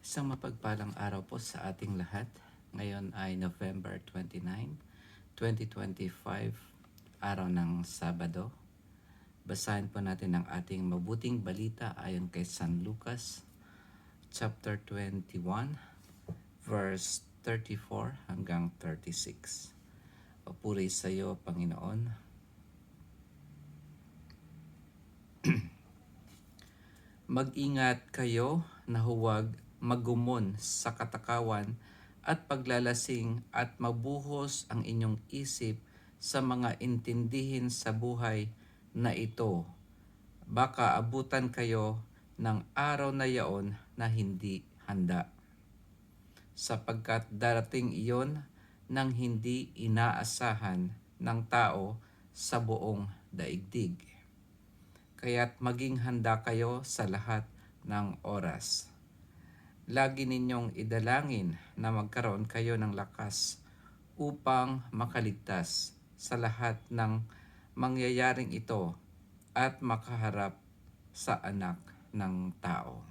Isang mapagpalang araw po sa ating lahat. Ngayon ay November 29, 2025, araw ng Sabado. Basahin po natin ang ating mabuting balita ayon kay San Lucas, chapter 21, verse 34 hanggang 36. Papuri sa iyo, Panginoon. Mag-ingat kayo na huwag magumon sa katakawan at paglalasing at mabuhos ang inyong isip sa mga intindihin sa buhay na ito. Baka abutan kayo ng araw na yaon na hindi handa. Sapagkat darating iyon nang hindi inaasahan ng tao sa buong daigdig. Kaya't maging handa kayo sa lahat ng oras. Lagi ninyong idalangin na magkaroon kayo ng lakas upang makaligtas sa lahat ng mangyayaring ito at makaharap sa anak ng tao.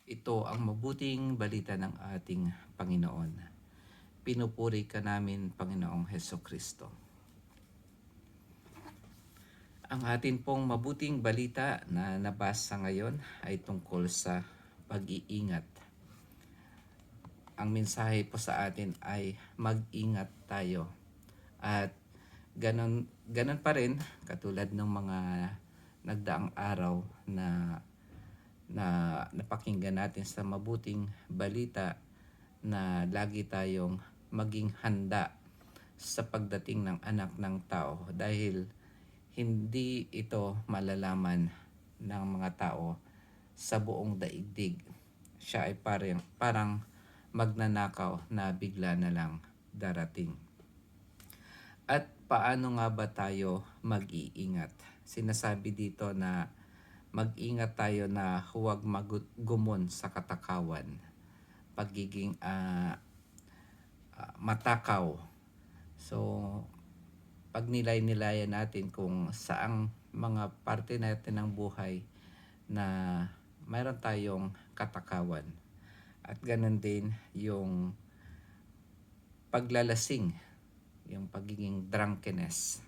Ito ang mabuting balita ng ating Panginoon. Pinupuri ka namin, Panginoong Hesukristo. Ang atin pong mabuting balita na nabasa ngayon ay tungkol sa pag-iingat. Ang mensahe po sa atin ay mag-ingat tayo. At ganon pa rin, katulad ng mga nagdaang araw na napakinggan natin sa mabuting balita na lagi tayong maging handa sa pagdating ng anak ng tao dahil hindi ito malalaman ng mga tao sa buong daigdig. Siya ay parang magnanakaw na bigla na lang darating. At paano nga ba tayo mag-iingat? Sinasabi dito na mag-ingat tayo na huwag magumon sa katakawan, pagiging matakaw. So, pag nilay-nilayan natin kung saang mga parte natin ng buhay na mayroon tayong katakawan. At ganun din yung paglalasing, yung pagiging drunkenness.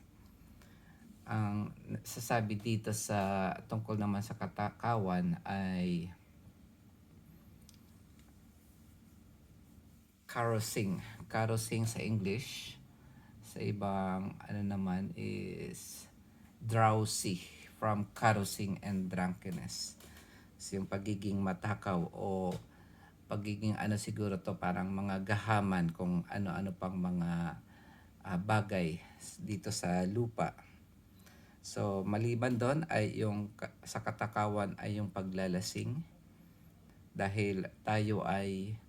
Ang sasabi dito sa tungkol naman sa katakawan ay carousing. Carousing sa English. Sa ibang naman is drowsy, from carousing and drunkenness. So, yung pagiging matakaw o pagiging siguro to parang mga gahaman kung ano-ano pang mga bagay dito sa lupa. So maliban doon ay yung sa katakawan ay yung paglalasing, dahil tayo ay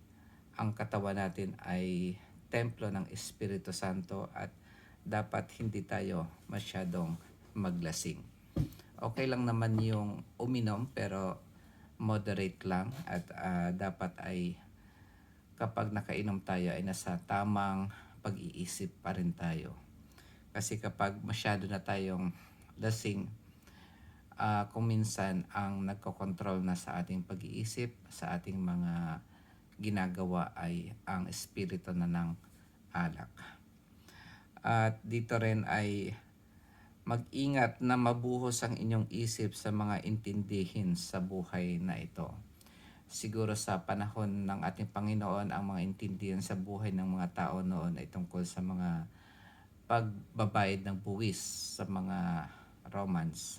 ang katawan natin ay templo ng Espiritu Santo at dapat hindi tayo masyadong maglasing. Okay lang naman yung uminom pero moderate lang at dapat ay kapag nakainom tayo ay nasa tamang pag-iisip pa rin tayo. Kasi kapag masyado na tayong lasing, kung minsan ang nagkokontrol na sa ating pag-iisip, sa ating mga ginagawa ay ang espiritu na ng alak. At dito rin ay mag-ingat na mabuhos ang inyong isip sa mga intindihin sa buhay na ito. Siguro sa panahon ng ating Panginoon, ang mga intindihan sa buhay ng mga tao noon ay tungkol sa mga pagbabayad ng buwis sa mga Romans.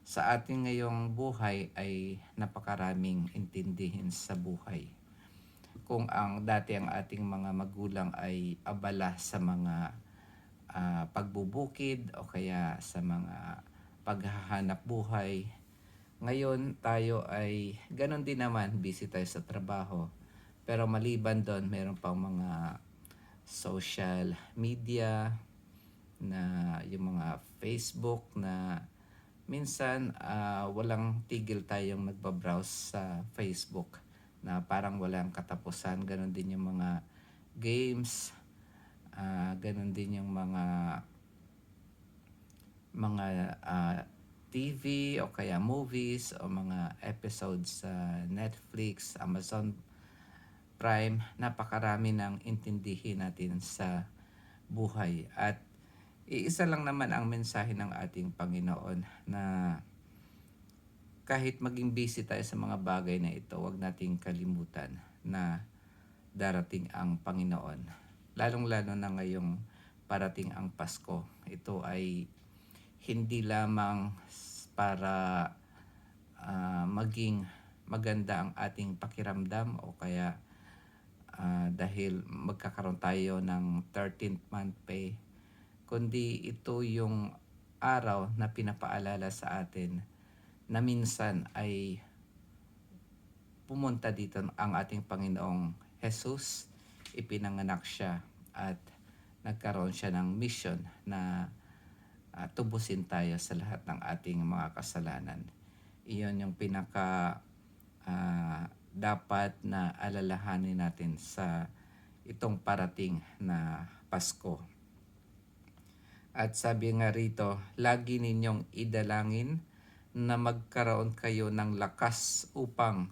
Sa ating ngayong buhay ay napakaraming intindihin sa buhay. Kung dati ang ating mga magulang ay abala sa mga pagbubukid o kaya sa mga paghahanap buhay, ngayon tayo ay ganon din naman, busy tayo sa trabaho. Pero maliban doon, meron pang mga social media na yung mga Facebook na minsan walang tigil tayong nagbabrowse sa Facebook na parang walang katapusan. Ganon din yung mga games, ganon din yung mga TV o kaya movies o mga episodes sa Netflix, Amazon Prime, napakarami ng intindihin natin sa buhay. At iisa lang naman ang mensahe ng ating Panginoon na kahit maging busy tayo sa mga bagay na ito, huwag nating kalimutan na darating ang Panginoon. Lalong-lalo na ngayong parating ang Pasko. Ito ay hindi lamang para maging maganda ang ating pakiramdam o kaya dahil magkakaroon tayo ng 13th month pay, kundi ito yung araw na pinapaalala sa atin na minsan ay pumunta dito ang ating Panginoong Jesus, ipinanganak siya at nagkaroon siya ng mission na tubusin tayo sa lahat ng ating mga kasalanan. Iyon yung pinaka dapat na alalahanin natin sa itong parating na Pasko. At sabi nga rito, lagi ninyong idalangin na magkaroon kayo ng lakas upang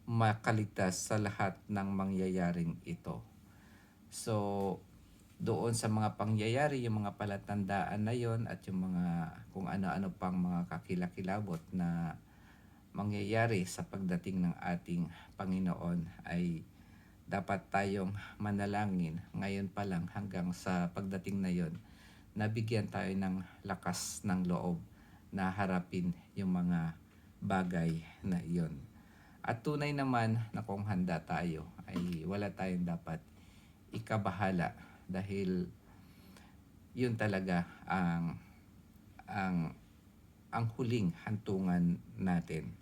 makaligtas sa lahat ng mangyayaring ito. So, doon sa mga pangyayari, yung mga palatandaan na yon at yung mga kung ano-ano pang mga kakilakilabot na mangyayari sa pagdating ng ating Panginoon ay dapat tayong manalangin ngayon pa lang hanggang sa pagdating na yon, nabigyan tayo ng lakas ng loob na harapin yung mga bagay na iyon. At tunay naman na kung handa tayo ay wala tayong dapat ikabahala dahil yun talaga ang huling hantungan natin.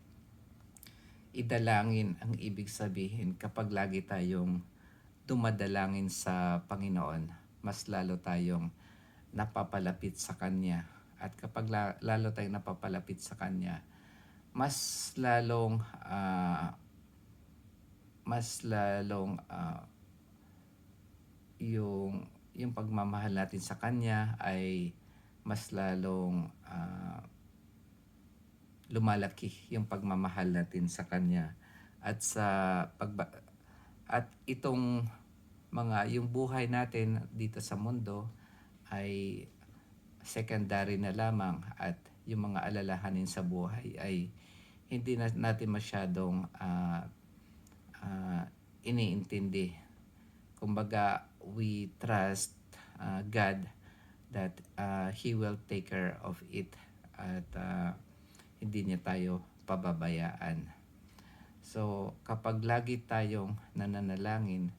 Idalangin ang ibig sabihin kapag lagi tayong dumadalangin sa Panginoon, mas lalo tayong napapalapit sa Kanya. At kapag lalo tayong napapalapit sa Kanya, mas lalong yung pagmamahal natin sa Kanya ay mas lalong lumalaki yung pagmamahal natin sa Kanya. At at itong yung buhay natin dito sa mundo ay secondary na lamang at yung mga alalahanin sa buhay ay hindi na natin masyadong iniintindi. Kumbaga, we trust God that He will take care of it at hindi niya tayo pababayaan. So, kapag lagi tayong nananalangin,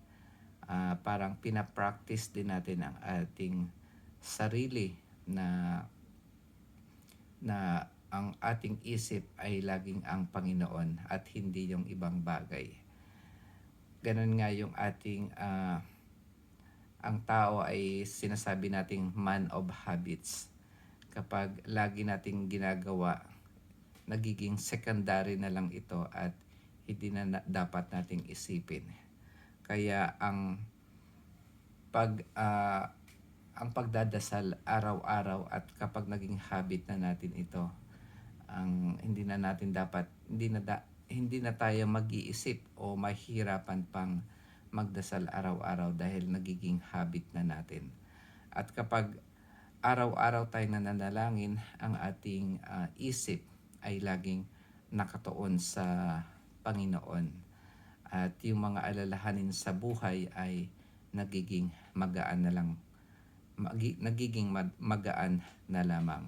parang pinapractice din natin ang ating sarili na ang ating isip ay laging ang Panginoon at hindi yung ibang bagay. Ganun nga yung ating ang tao ay sinasabi nating man of habits. Kapag lagi nating ginagawa, nagiging secondary na lang ito at hindi na dapat nating isipin. Kaya ang pagdadasal araw-araw at kapag naging habit na natin ito, hindi na tayo mag-iisip o mahihirapan pang magdasal araw-araw dahil nagiging habit na natin. At kapag araw-araw tayo nananalangin, ang ating isip ay laging nakatuon sa Panginoon. At yung mga alalahanin sa buhay ay nagiging magaan na lamang.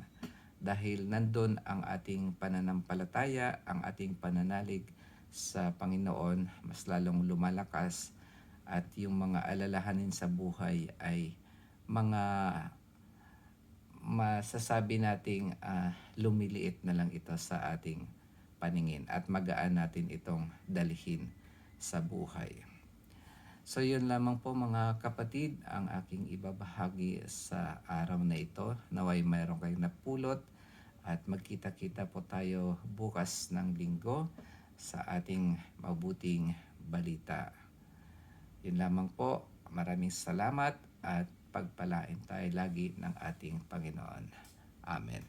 Dahil nandun ang ating pananampalataya, ang ating pananalig sa Panginoon, mas lalong lumalakas at yung mga alalahanin sa buhay ay mga masasabi nating lumiliit na lang ito sa ating paningin at magaan natin itong dalhin sa buhay. So yun lamang po mga kapatid ang aking ibabahagi sa araw na ito. Naway mayroon kayong napulot at magkita-kita po tayo bukas ng linggo sa ating mabuting balita. Yun lamang po. Maraming salamat at pagpalain tayo lagi ng ating Panginoon. Amen.